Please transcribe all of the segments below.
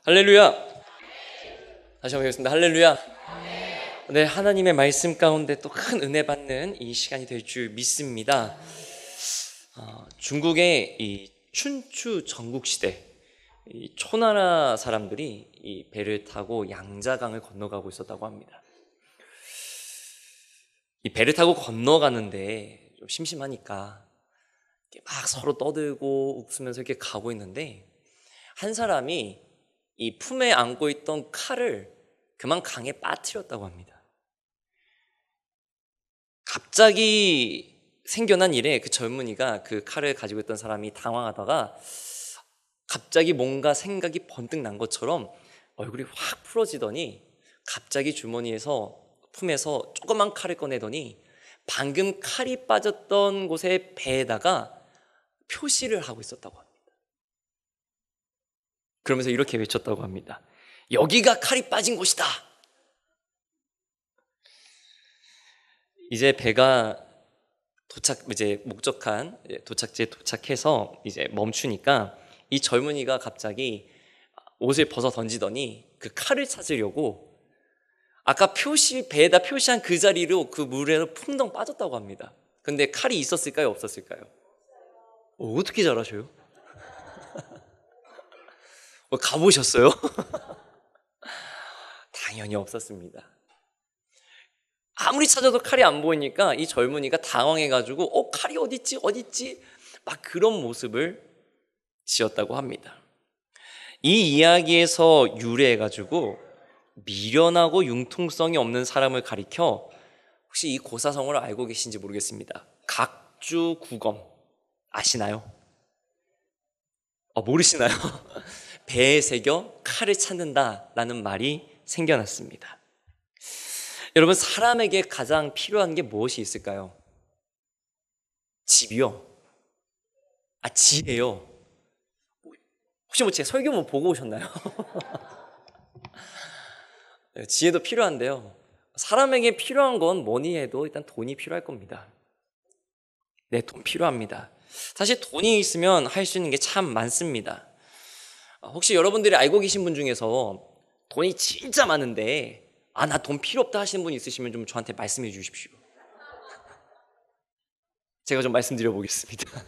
할렐루야. 다시 한번 뵙겠습니다. 할렐루야. 네, 하나님의 말씀 가운데 또 큰 은혜 받는 이 시간이 될 줄 믿습니다. 중국의 이 춘추 전국시대, 이 초나라 사람들이 이 배를 타고 양자강을 건너가고 있었다고 합니다. 이 배를 타고 건너가는데 좀 심심하니까 막 서로 떠들고 웃으면서 이렇게 가고 있는데, 한 사람이 이 품에 안고 있던 칼을 그만 강에 빠뜨렸다고 합니다. 갑자기 생겨난 일에 그 젊은이가, 그 칼을 가지고 있던 사람이 당황하다가 갑자기 뭔가 생각이 번뜩 난 것처럼 얼굴이 확 풀어지더니 갑자기 주머니에서, 품에서 조그만 칼을 꺼내더니 방금 칼이 빠졌던 곳의 배에다가 표시를 하고 있었다고 합니다. 그러면서 이렇게 외쳤다고 합니다. 여기가 칼이 빠진 곳이다. 이제 배가 목적한 도착지에 도착해서 이제 멈추니까 이 젊은이가 갑자기 옷을 벗어 던지더니 그 칼을 찾으려고 아까 배에다 표시한 그 자리로 그 물에서 풍덩 빠졌다고 합니다. 근데 칼이 있었을까요? 없었을까요? 어떻게 잘 아셔요? 가보셨어요? 당연히 없었습니다. 아무리 찾아도 칼이 안 보이니까 이 젊은이가 당황해가지고 칼이 어딨지? 막 그런 모습을 지었다고 합니다. 이 이야기에서 유래해가지고 미련하고 융통성이 없는 사람을 가리켜, 혹시 이 고사성어를 알고 계신지 모르겠습니다. 각주구검 아시나요? 모르시나요? 배에 새겨 칼을 찾는다라는 말이 생겨났습니다. 여러분, 사람에게 가장 필요한 게 무엇이 있을까요? 집이요? 지혜요? 혹시 제 설교 보고 오셨나요? 지혜도 필요한데요, 사람에게 필요한 건 뭐니 해도 일단 돈이 필요할 겁니다. 네, 돈 필요합니다. 사실 돈이 있으면 할 수 있는 게 참 많습니다. 혹시 여러분들이 알고 계신 분 중에서 돈이 진짜 많은데 나 돈 필요 없다 하시는 분 있으시면 좀 저한테 말씀해 주십시오. 제가 좀 말씀드려 보겠습니다.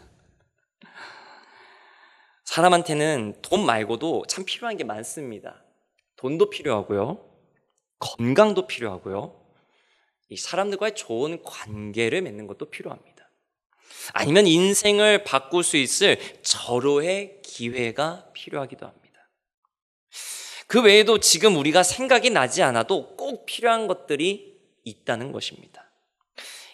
사람한테는 돈 말고도 참 필요한 게 많습니다. 돈도 필요하고요, 건강도 필요하고요, 이 사람들과의 좋은 관계를 맺는 것도 필요합니다. 아니면 인생을 바꿀 수 있을 절호의 기회가 필요하기도 합니다. 그 외에도 지금 우리가 생각이 나지 않아도 꼭 필요한 것들이 있다는 것입니다.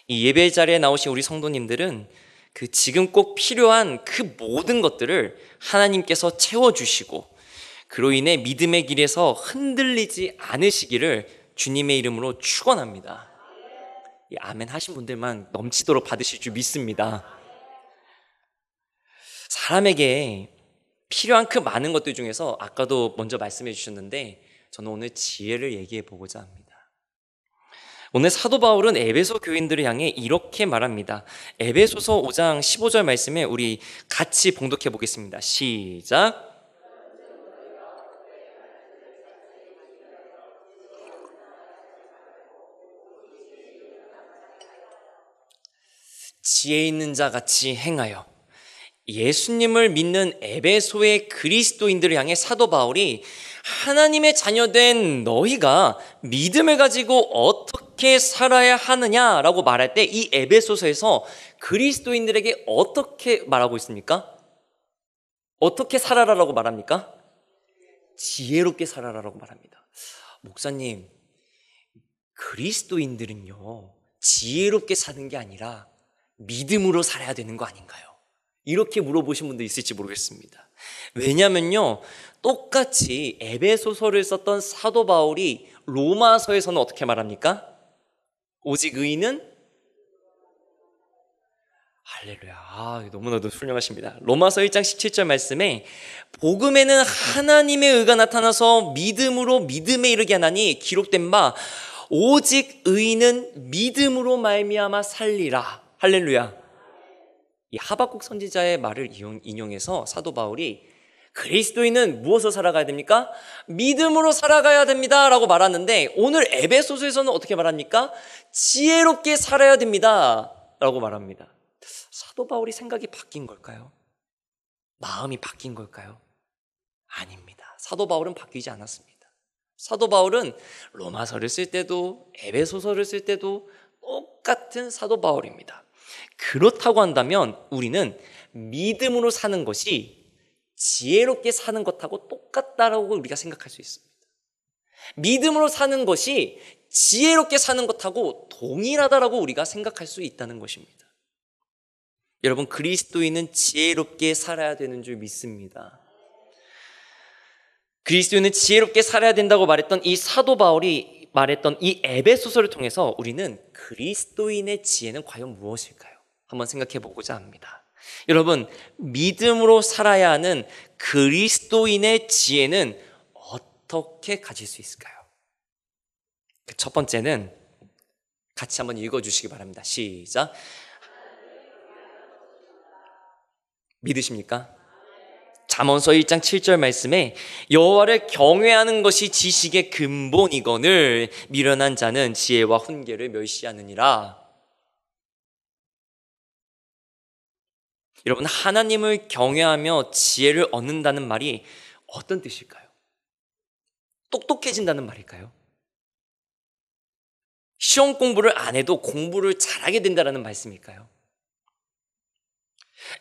이 예배 자리에 나오신 우리 성도님들은 그 지금 꼭 필요한 그 모든 것들을 하나님께서 채워주시고, 그로 인해 믿음의 길에서 흔들리지 않으시기를 주님의 이름으로 축원합니다. 아멘 하신 분들만 넘치도록 받으실 줄 믿습니다. 사람에게 필요한 그 많은 것들 중에서 아까도 먼저 말씀해 주셨는데, 저는 오늘 지혜를 얘기해 보고자 합니다. 오늘 사도 바울은 에베소 교인들을 향해 이렇게 말합니다. 에베소서 5장 15절 말씀에 우리 같이 봉독해 보겠습니다. 시작. 지혜 있는 자 같이 행하여. 예수님을 믿는 에베소의 그리스도인들을 향해 사도 바울이 하나님의 자녀된 너희가 믿음을 가지고 어떻게 살아야 하느냐라고 말할 때, 이 에베소서에서 그리스도인들에게 어떻게 말하고 있습니까? 어떻게 살아라라고 말합니까? 지혜롭게 살아라라고 말합니다. 목사님, 그리스도인들은요, 지혜롭게 사는 게 아니라 믿음으로 살아야 되는 거 아닌가요? 이렇게 물어보신 분도 있을지 모르겠습니다. 왜냐면요, 똑같이 에베소서를 썼던 사도 바울이 로마서에서는 어떻게 말합니까? 오직 의인은, 할렐루야, 너무나도 훌륭하십니다. 로마서 1장 17절 말씀에 복음에는 하나님의 의가 나타나서 믿음으로 믿음에 이르게 하나니 기록된 바 오직 의인은 믿음으로 말미암아 살리라. 할렐루야. 이 하박국 선지자의 말을 인용해서 사도 바울이 그리스도인은 무엇으로 살아가야 됩니까? 믿음으로 살아가야 됩니다 라고 말하는데, 오늘 에베소서에서는 어떻게 말합니까? 지혜롭게 살아야 됩니다 라고 말합니다. 사도 바울이 생각이 바뀐 걸까요? 마음이 바뀐 걸까요? 아닙니다. 사도 바울은 바뀌지 않았습니다. 사도 바울은 로마서를 쓸 때도 에베소서를 쓸 때도 똑같은 사도 바울입니다. 그렇다고 한다면 우리는 믿음으로 사는 것이 지혜롭게 사는 것하고 똑같다라고 우리가 생각할 수 있습니다. 믿음으로 사는 것이 지혜롭게 사는 것하고 동일하다라고 우리가 생각할 수 있다는 것입니다. 여러분, 그리스도인은 지혜롭게 살아야 되는 줄 믿습니다. 그리스도인은 지혜롭게 살아야 된다고 말했던 이 사도 바울이 말했던 이 에베소서를 통해서 우리는 그리스도인의 지혜는 과연 무엇일까요? 한번 생각해 보고자 합니다. 여러분, 믿음으로 살아야 하는 그리스도인의 지혜는 어떻게 가질 수 있을까요? 첫 번째는 같이 한번 읽어주시기 바랍니다. 시작. 믿으십니까? 잠언서 1장 7절 말씀에 여호와를 경외하는 것이 지식의 근본이거늘 미련한 자는 지혜와 훈계를 멸시하느니라. 여러분, 하나님을 경외하며 지혜를 얻는다는 말이 어떤 뜻일까요? 똑똑해진다는 말일까요? 시험 공부를 안 해도 공부를 잘하게 된다는 말씀일까요?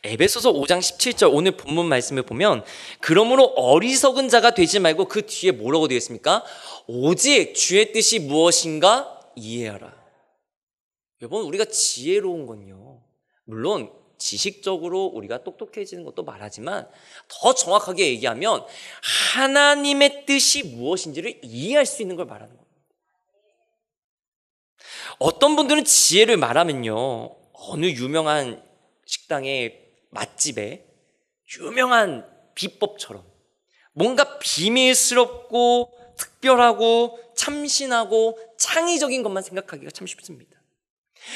에베소서 5장 17절 오늘 본문 말씀을 보면 그러므로 어리석은 자가 되지 말고 그 뒤에 뭐라고 되어 있습니까? 오직 주의 뜻이 무엇인가 이해하라. 여러분, 우리가 지혜로운 건요, 물론 지식적으로 우리가 똑똑해지는 것도 말하지만 더 정확하게 얘기하면 하나님의 뜻이 무엇인지를 이해할 수 있는 걸 말하는 겁니다. 어떤 분들은 지혜를 말하면요, 어느 유명한 식당의 맛집에 유명한 비법처럼 뭔가 비밀스럽고 특별하고 참신하고 창의적인 것만 생각하기가 참 쉽습니다.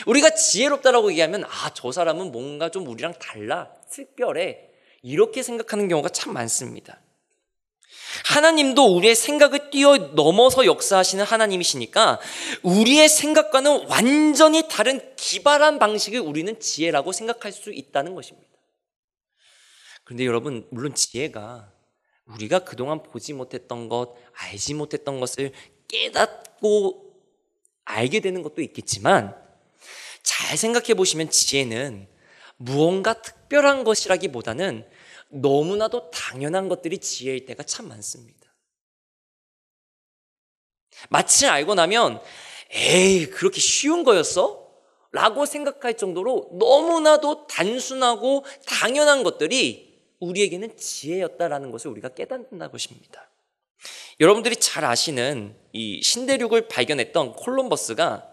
우리가 지혜롭다라고 얘기하면 저 사람은 뭔가 좀 우리랑 달라, 특별해, 이렇게 생각하는 경우가 참 많습니다. 하나님도 우리의 생각을 뛰어넘어서 역사하시는 하나님이시니까 우리의 생각과는 완전히 다른 기발한 방식을 우리는 지혜라고 생각할 수 있다는 것입니다. 그런데 여러분, 물론 지혜가 우리가 그동안 보지 못했던 것, 알지 못했던 것을 깨닫고 알게 되는 것도 있겠지만, 잘 생각해 보시면 지혜는 무언가 특별한 것이라기보다는 너무나도 당연한 것들이 지혜일 때가 참 많습니다. 마치 알고 나면 에이, 그렇게 쉬운 거였어? 라고 생각할 정도로 너무나도 단순하고 당연한 것들이 우리에게는 지혜였다라는 것을 우리가 깨닫는 것입니다. 여러분들이 잘 아시는 이 신대륙을 발견했던 콜럼버스가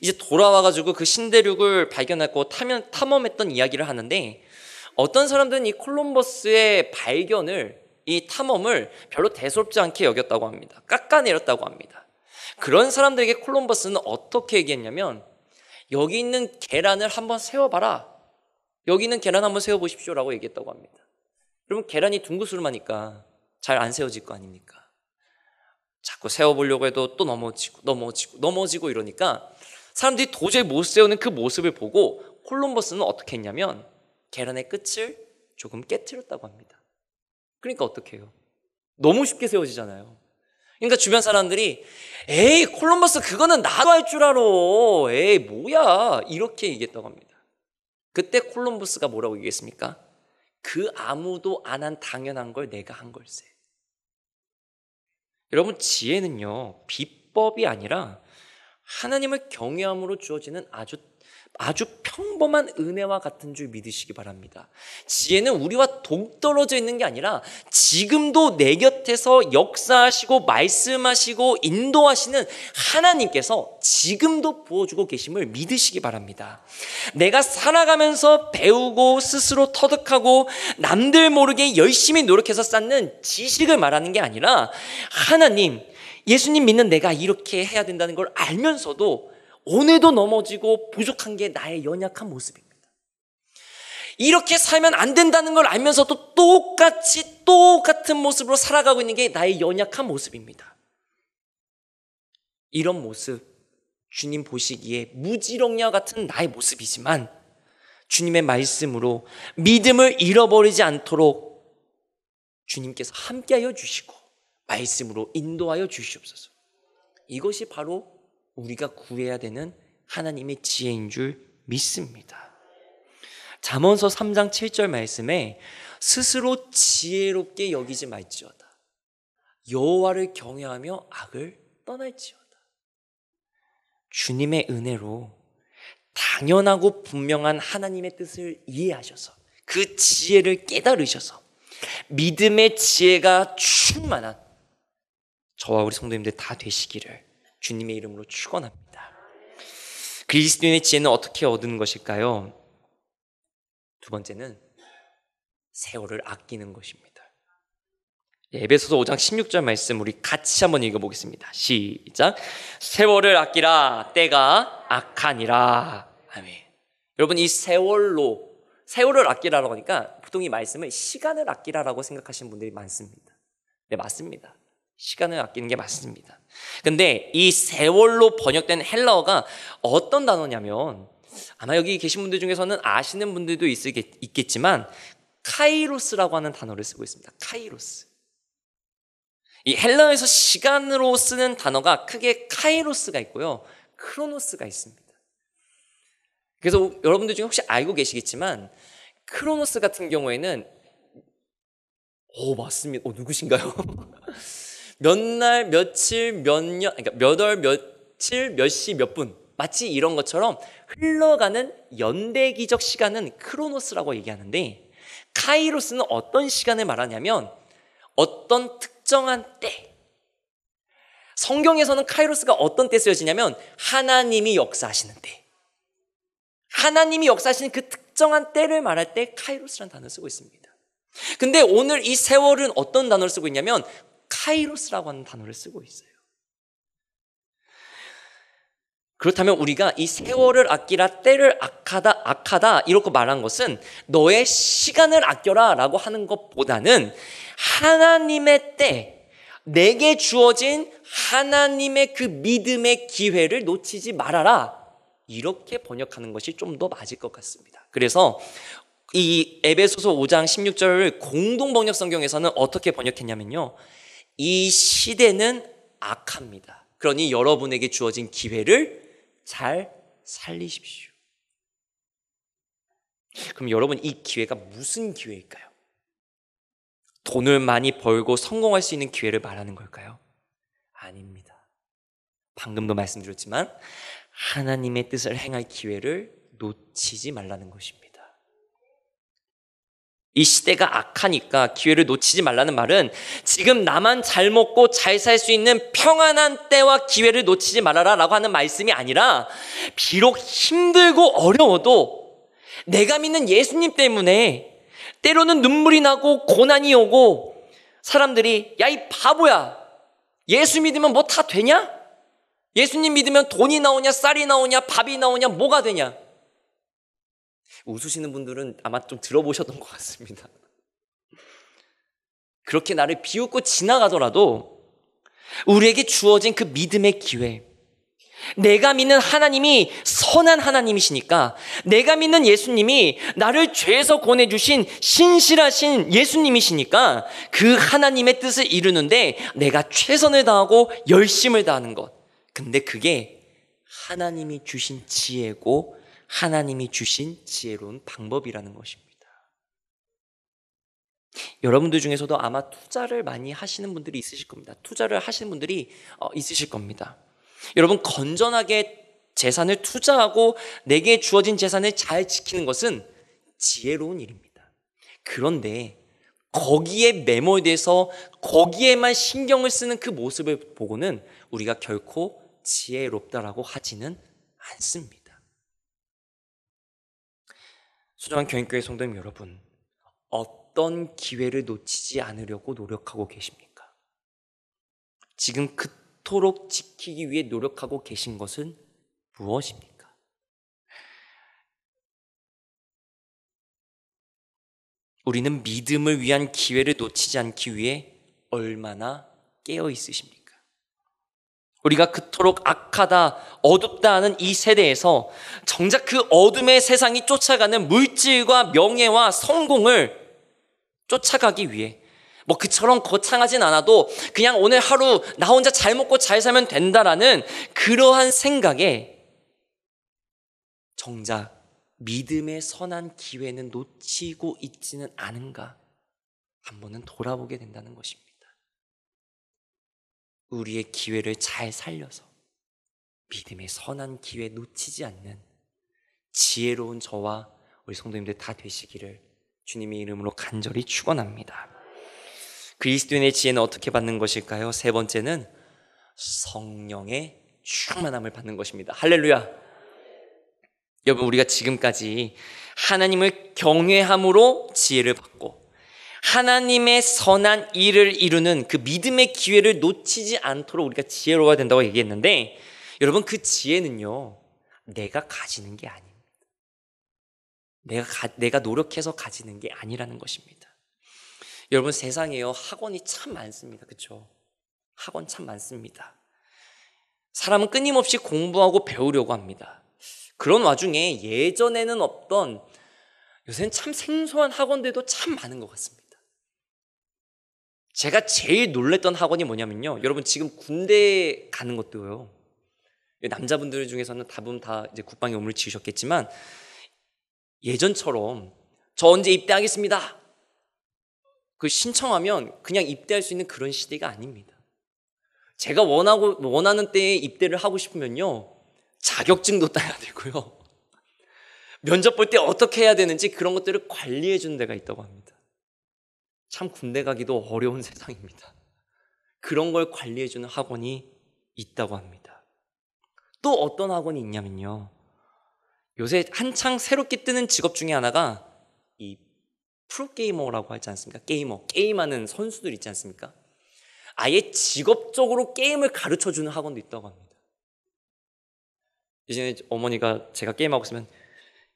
이제 돌아와가지고 그 신대륙을 발견하고 탐험했던 이야기를 하는데, 어떤 사람들은 이 콜럼버스의 발견을, 이 탐험을 별로 대수롭지 않게 여겼다고 합니다. 깎아내렸다고 합니다. 그런 사람들에게 콜럼버스는 어떻게 얘기했냐면, 여기 있는 계란을 한번 세워봐라, 여기 있는 계란 한번 세워보십시오 라고 얘기했다고 합니다. 그러면 계란이 둥그스름하니까 잘 안 세워질 거 아닙니까? 자꾸 세워보려고 해도 또 넘어지고 이러니까 사람들이 도저히 못 세우는 그 모습을 보고 콜럼버스는 어떻게 했냐면 계란의 끝을 조금 깨트렸다고 합니다. 그러니까 어떻게 해요? 너무 쉽게 세워지잖아요. 그러니까 주변 사람들이 에이, 콜럼버스 그거는 나도 할 줄 알아, 에이 뭐야, 이렇게 얘기했다고 합니다. 그때 콜럼버스가 뭐라고 얘기했습니까? 그 아무도 안 한 당연한 걸 내가 한 걸세. 여러분, 지혜는요, 비법이 아니라 하나님을 경외함으로 주어지는 아주 평범한 은혜와 같은 줄 믿으시기 바랍니다. 지혜는 우리와 동떨어져 있는 게 아니라 지금도 내 곁에서 역사하시고 말씀하시고 인도하시는 하나님께서 지금도 부어주고 계심을 믿으시기 바랍니다. 내가 살아가면서 배우고 스스로 터득하고 남들 모르게 열심히 노력해서 쌓는 지식을 말하는 게 아니라, 하나님, 예수님 믿는 내가 이렇게 해야 된다는 걸 알면서도 오늘도 넘어지고 부족한 게 나의 연약한 모습입니다. 이렇게 살면 안 된다는 걸 알면서도 똑같은 모습으로 살아가고 있는 게 나의 연약한 모습입니다. 이런 모습, 주님 보시기에 무지렁이와 같은 나의 모습이지만 주님의 말씀으로 믿음을 잃어버리지 않도록 주님께서 함께하여 주시고 말씀으로 인도하여 주시옵소서. 이것이 바로 우리가 구해야 되는 하나님의 지혜인 줄 믿습니다. 잠언서 3장 7절 말씀에 스스로 지혜롭게 여기지 말지어다. 여호와를 경외하며 악을 떠날지어다. 주님의 은혜로 당연하고 분명한 하나님의 뜻을 이해하셔서 그 지혜를 깨달으셔서 믿음의 지혜가 충만한 저와 우리 성도님들 다 되시기를 주님의 이름으로 축원합니다. 그리스도인의 지혜는 어떻게 얻는 것일까요? 두 번째는 세월을 아끼는 것입니다. 에베소서 5장 16절 말씀 우리 같이 한번 읽어보겠습니다. 시작. 세월을 아끼라 때가 악하니라. 아멘. 여러분, 이 세월을 아끼라라고 하니까 보통 이 말씀을 시간을 아끼라라고 생각하시는 분들이 많습니다. 네, 맞습니다. 시간을 아끼는 게 맞습니다. 근데 이 세월로 번역된 헬라어가 어떤 단어냐면 아마 여기 계신 분들 중에서는 아시는 분들도 있겠지만 카이로스라고 하는 단어를 쓰고 있습니다. 카이로스. 이 헬라어에서 시간으로 쓰는 단어가 크게 카이로스가 있고요, 크로노스가 있습니다. 그래서 여러분들 중에 혹시 알고 계시겠지만 크로노스 같은 경우에는 맞습니다. 누구신가요? 몇 날, 며칠, 몇 년, 그러니까 몇 월, 며칠, 몇 시, 몇 분, 마치 이런 것처럼 흘러가는 연대기적 시간은 크로노스라고 얘기하는데, 카이로스는 어떤 시간을 말하냐면 어떤 특정한 때. 성경에서는 카이로스가 어떤 때 쓰여지냐면 하나님이 역사하시는 때, 하나님이 역사하시는 그 특정한 때를 말할 때 카이로스라는 단어를 쓰고 있습니다. 근데 오늘 이 세월은 어떤 단어를 쓰고 있냐면 카이로스라고 하는 단어를 쓰고 있어요. 그렇다면 우리가 이 세월을 아끼라 때를 악하다 이렇게 말한 것은 너의 시간을 아껴라 라고 하는 것보다는 하나님의 때, 내게 주어진 하나님의 그 믿음의 기회를 놓치지 말아라, 이렇게 번역하는 것이 좀 더 맞을 것 같습니다. 그래서 이 에베소서 5장 16절을 공동번역 성경에서는 어떻게 번역했냐면요, 이 시대는 악합니다. 그러니 여러분에게 주어진 기회를 잘 살리십시오. 그럼 여러분, 이 기회가 무슨 기회일까요? 돈을 많이 벌고 성공할 수 있는 기회를 말하는 걸까요? 아닙니다. 방금도 말씀드렸지만 하나님의 뜻을 행할 기회를 놓치지 말라는 것입니다. 이 시대가 악하니까 기회를 놓치지 말라는 말은 지금 나만 잘 먹고 잘 살 수 있는 평안한 때와 기회를 놓치지 말아라 라고 하는 말씀이 아니라, 비록 힘들고 어려워도 내가 믿는 예수님 때문에 때로는 눈물이 나고 고난이 오고 사람들이 야, 이 바보야, 예수 믿으면 뭐 다 되냐? 예수님 믿으면 돈이 나오냐, 쌀이 나오냐, 밥이 나오냐, 뭐가 되냐? 웃으시는 분들은 아마 좀 들어보셨던 것 같습니다. 그렇게 나를 비웃고 지나가더라도 우리에게 주어진 그 믿음의 기회, 내가 믿는 하나님이 선한 하나님이시니까, 내가 믿는 예수님이 나를 죄에서 권해주신 신실하신 예수님이시니까 그 하나님의 뜻을 이루는데 내가 최선을 다하고 열심을 다하는 것, 근데 그게 하나님이 주신 지혜고 하나님이 주신 지혜로운 방법이라는 것입니다. 여러분들 중에서도 아마 투자를 많이 하시는 분들이 있으실 겁니다. 투자를 하시는 분들이 있으실 겁니다. 여러분, 건전하게 재산을 투자하고 내게 주어진 재산을 잘 지키는 것은 지혜로운 일입니다. 그런데 거기에 매몰돼서 거기에만 신경을 쓰는 그 모습을 보고는 우리가 결코 지혜롭다라고 하지는 않습니다. 소중한 경인교회 성도님 여러분, 어떤 기회를 놓치지 않으려고 노력하고 계십니까? 지금 그토록 지키기 위해 노력하고 계신 것은 무엇입니까? 우리는 믿음을 위한 기회를 놓치지 않기 위해 얼마나 깨어 있으십니까? 우리가 그토록 악하다, 어둡다 하는 이 세대에서 정작 그 어둠의 세상이 쫓아가는 물질과 명예와 성공을 쫓아가기 위해 그처럼 거창하진 않아도 그냥 오늘 하루 나 혼자 잘 먹고 잘 살면 된다라는 그러한 생각에 정작 믿음의 선한 기회는 놓치고 있지는 않은가 한 번은 돌아보게 된다는 것입니다. 우리의 기회를 잘 살려서 믿음의 선한 기회 놓치지 않는 지혜로운 저와 우리 성도님들 다 되시기를 주님의 이름으로 간절히 축원합니다. 그리스도인의 지혜는 어떻게 받는 것일까요? 세 번째는 성령의 충만함을 받는 것입니다. 할렐루야. 여러분, 우리가 지금까지 하나님을 경외함으로 지혜를 받고 하나님의 선한 일을 이루는 그 믿음의 기회를 놓치지 않도록 우리가 지혜로워야 된다고 얘기했는데, 여러분, 그 지혜는요 내가 가지는 게 아닙니다. 내가 노력해서 가지는 게 아니라는 것입니다. 여러분, 세상에요 학원이 참 많습니다. 그렇죠? 학원 참 많습니다. 사람은 끊임없이 공부하고 배우려고 합니다. 그런 와중에 예전에는 없던, 요새는 참 생소한 학원들도 참 많은 것 같습니다. 제가 제일 놀랬던 학원이 뭐냐면요, 여러분 지금 군대 가는 것도요, 남자분들 중에서는 대부분 다 이제 국방에 몸을 지으셨겠지만 예전처럼 저 언제 입대하겠습니다 그 신청하면 그냥 입대할 수 있는 그런 시대가 아닙니다. 제가 원하는 때에 입대를 하고 싶으면요 자격증도 따야 되고요, 면접 볼 때 어떻게 해야 되는지 그런 것들을 관리해 주는 데가 있다고 합니다. 참 군대 가기도 어려운 세상입니다. 그런 걸 관리해 주는 학원이 있다고 합니다. 또 어떤 학원이 있냐면요, 요새 한창 새롭게 뜨는 직업 중에 하나가 이 프로게이머라고 하지 않습니까? 게임하는 선수들 있지 않습니까? 아예 직업적으로 게임을 가르쳐주는 학원도 있다고 합니다. 예전에 어머니가 제가 게임하고 있으면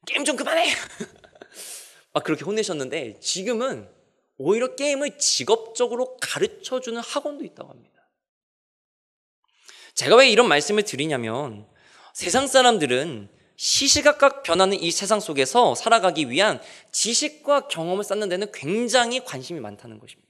게임 좀 그만해! 막 그렇게 혼내셨는데, 지금은 오히려 게임을 직업적으로 가르쳐주는 학원도 있다고 합니다. 제가 왜 이런 말씀을 드리냐면, 세상 사람들은 시시각각 변하는 이 세상 속에서 살아가기 위한 지식과 경험을 쌓는 데는 굉장히 관심이 많다는 것입니다.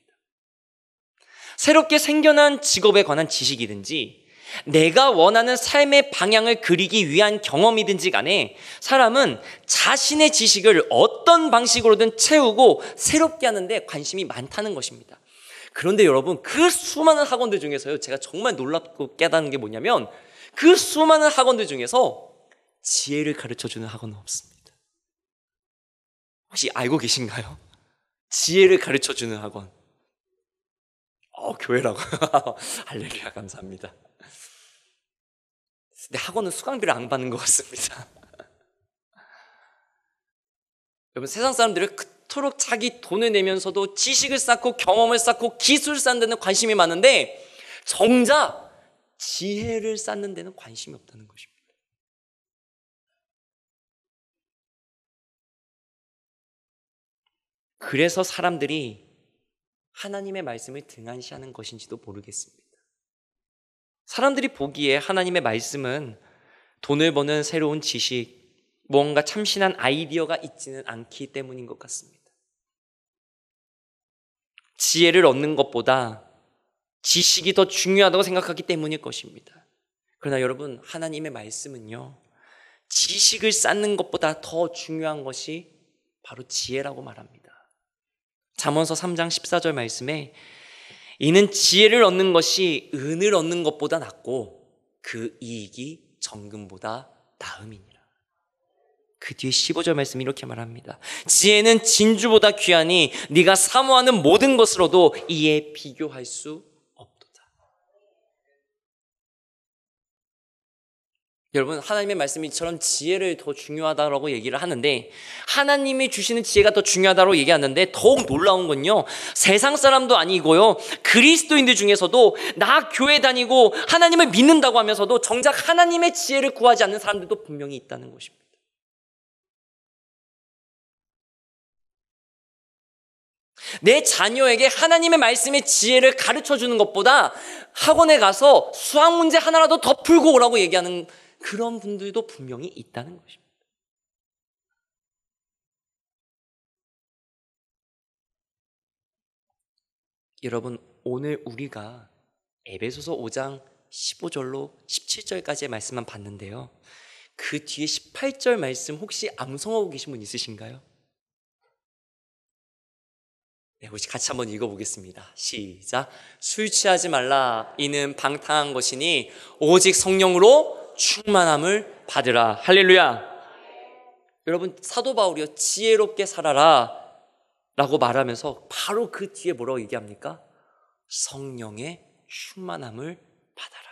새롭게 생겨난 직업에 관한 지식이든지 내가 원하는 삶의 방향을 그리기 위한 경험이든지 간에 사람은 자신의 지식을 어떤 방식으로든 채우고 새롭게 하는데 관심이 많다는 것입니다. 그런데 여러분, 그 수많은 학원들 중에서요, 제가 정말 놀랍고 깨닫는 게 뭐냐면, 그 수많은 학원들 중에서 지혜를 가르쳐주는 학원은 없습니다. 혹시 알고 계신가요? 지혜를 가르쳐주는 학원. 교회라고. 할렐루야, 감사합니다. 근데 학원은 수강비를 안 받는 것 같습니다. 여러분, 세상 사람들은 그토록 자기 돈을 내면서도 지식을 쌓고 경험을 쌓고 기술을 쌓는 데는 관심이 많은데 정작 지혜를 쌓는 데는 관심이 없다는 것입니다. 그래서 사람들이 하나님의 말씀을 등한시하는 것인지도 모르겠습니다. 사람들이 보기에 하나님의 말씀은 돈을 버는 새로운 지식, 뭔가 참신한 아이디어가 있지는 않기 때문인 것 같습니다. 지혜를 얻는 것보다 지식이 더 중요하다고 생각하기 때문일 것입니다. 그러나 여러분, 하나님의 말씀은요, 지식을 쌓는 것보다 더 중요한 것이 바로 지혜라고 말합니다. 잠언서 3장 14절 말씀에 이는 지혜를 얻는 것이 은을 얻는 것보다 낫고 그 이익이 정금보다 나음이니라. 그 뒤에 15절 말씀이 이렇게 말합니다. 지혜는 진주보다 귀하니 네가 사모하는 모든 것으로도 이에 비교할 수 없도다. 여러분, 하나님의 말씀이 이처럼 지혜를 더 중요하다고 얘기를 하는데, 하나님이 주시는 지혜가 더 중요하다고 얘기하는데, 더욱 놀라운 건요, 세상 사람도 아니고요, 그리스도인들 중에서도 나 교회 다니고 하나님을 믿는다고 하면서도 정작 하나님의 지혜를 구하지 않는 사람들도 분명히 있다는 것입니다. 내 자녀에게 하나님의 말씀의 지혜를 가르쳐 주는 것보다 학원에 가서 수학 문제 하나라도 더 풀고 오라고 얘기하는 그런 분들도 분명히 있다는 것입니다. 여러분, 오늘 우리가 에베소서 5장 15절로 17절까지의 말씀만 봤는데요, 그 뒤에 18절 말씀 혹시 암송하고 계신 분 있으신가요? 네, 우리 같이 한번 읽어보겠습니다. 시작. 술 취하지 말라. 이는 방탕한 것이니 오직 성령으로 충만함을 받으라. 할렐루야. 여러분, 사도 바울이요, 지혜롭게 살아라 라고 말하면서 바로 그 뒤에 뭐라고 얘기합니까? 성령의 충만함을 받아라.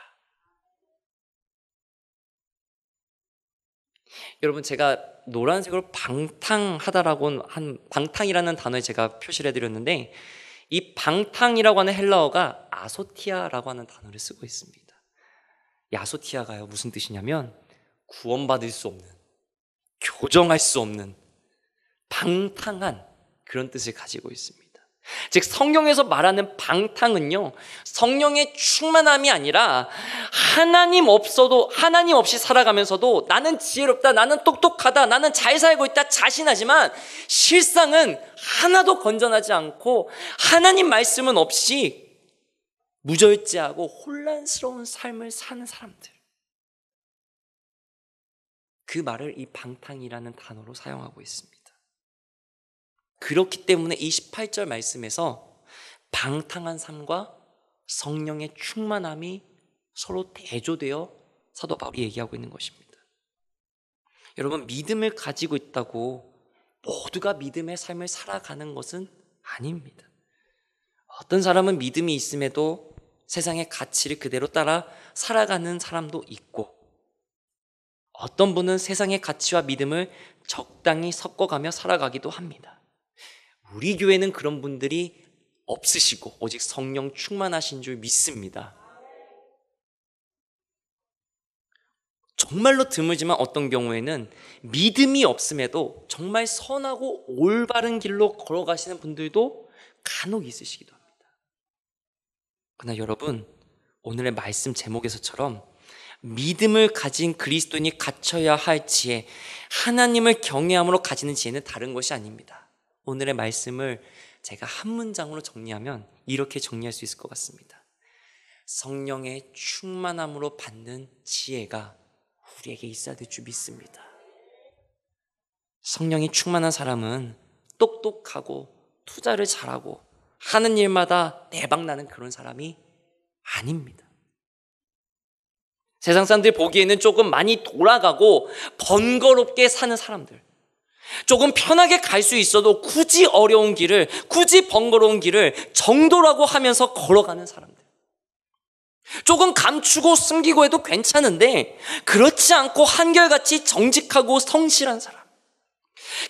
여러분, 제가 노란색으로 방탕하다라고 한 방탕이라는 단어에 제가 표시를 해드렸는데, 이 방탕이라고 하는 헬라어가 아소티아라고 하는 단어를 쓰고 있습니다. 이 아소티아가요, 무슨 뜻이냐면 구원받을 수 없는, 교정할 수 없는 방탕한 그런 뜻을 가지고 있습니다. 즉, 성경에서 말하는 방탕은요, 성령의 충만함이 아니라 하나님 없이 살아가면서도 나는 지혜롭다, 나는 똑똑하다, 나는 잘 살고 있다 자신하지만 실상은 하나도 건전하지 않고 하나님 말씀은 없이 무절제하고 혼란스러운 삶을 사는 사람들, 그 말을 이 방탕이라는 단어로 사용하고 있습니다. 그렇기 때문에 이 18절 말씀에서 방탕한 삶과 성령의 충만함이 서로 대조되어 사도 바울이 얘기하고 있는 것입니다. 여러분, 믿음을 가지고 있다고 모두가 믿음의 삶을 살아가는 것은 아닙니다. 어떤 사람은 믿음이 있음에도 세상의 가치를 그대로 따라 살아가는 사람도 있고, 어떤 분은 세상의 가치와 믿음을 적당히 섞어가며 살아가기도 합니다. 우리 교회는 그런 분들이 없으시고 오직 성령 충만하신 줄 믿습니다. 정말로 드물지만 어떤 경우에는 믿음이 없음에도 정말 선하고 올바른 길로 걸어가시는 분들도 간혹 있으시기도 합니다. 그러나 여러분, 오늘의 말씀 제목에서처럼 믿음을 가진 그리스도인이 갖춰야 할 지혜, 하나님을 경외함으로 가지는 지혜는 다른 것이 아닙니다. 오늘의 말씀을 제가 한 문장으로 정리하면 이렇게 정리할 수 있을 것 같습니다. 성령의 충만함으로 받는 지혜가 우리에게 있어야 될 줄 믿습니다. 성령이 충만한 사람은 똑똑하고 투자를 잘하고 하는 일마다 대박나는 그런 사람이 아닙니다. 세상 사람들 보기에는 조금 많이 돌아가고 번거롭게 사는 사람들, 조금 편하게 갈 수 있어도 굳이 어려운 길을, 굳이 번거로운 길을 정도라고 하면서 걸어가는 사람들, 조금 감추고 숨기고 해도 괜찮은데 그렇지 않고 한결같이 정직하고 성실한 사람,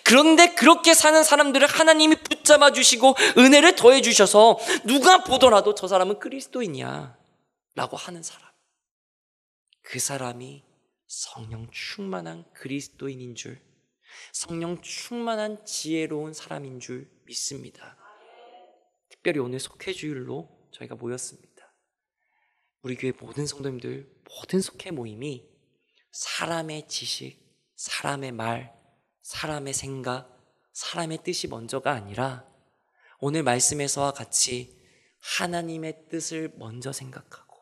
그런데 그렇게 사는 사람들을 하나님이 붙잡아 주시고 은혜를 더해 주셔서 누가 보더라도 저 사람은 그리스도인이야 라고 하는 사람, 그 사람이 성령 충만한 그리스도인인 줄, 성령 충만한 지혜로운 사람인 줄 믿습니다. 특별히 오늘 속회주일로 저희가 모였습니다. 우리 교회 모든 성도님들, 모든 속회 모임이 사람의 지식, 사람의 말, 사람의 생각, 사람의 뜻이 먼저가 아니라 오늘 말씀에서와 같이 하나님의 뜻을 먼저 생각하고,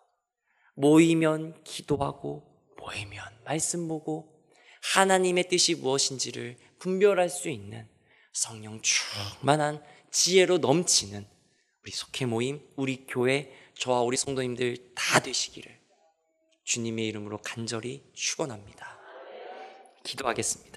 모이면 기도하고, 모이면 말씀 보고 하나님의 뜻이 무엇인지를 분별할 수 있는 성령 충만한 지혜로 넘치는 우리 속회 모임, 우리 교회, 저와 우리 성도님들 다 되시기를 주님의 이름으로 간절히 축원합니다. 기도하겠습니다.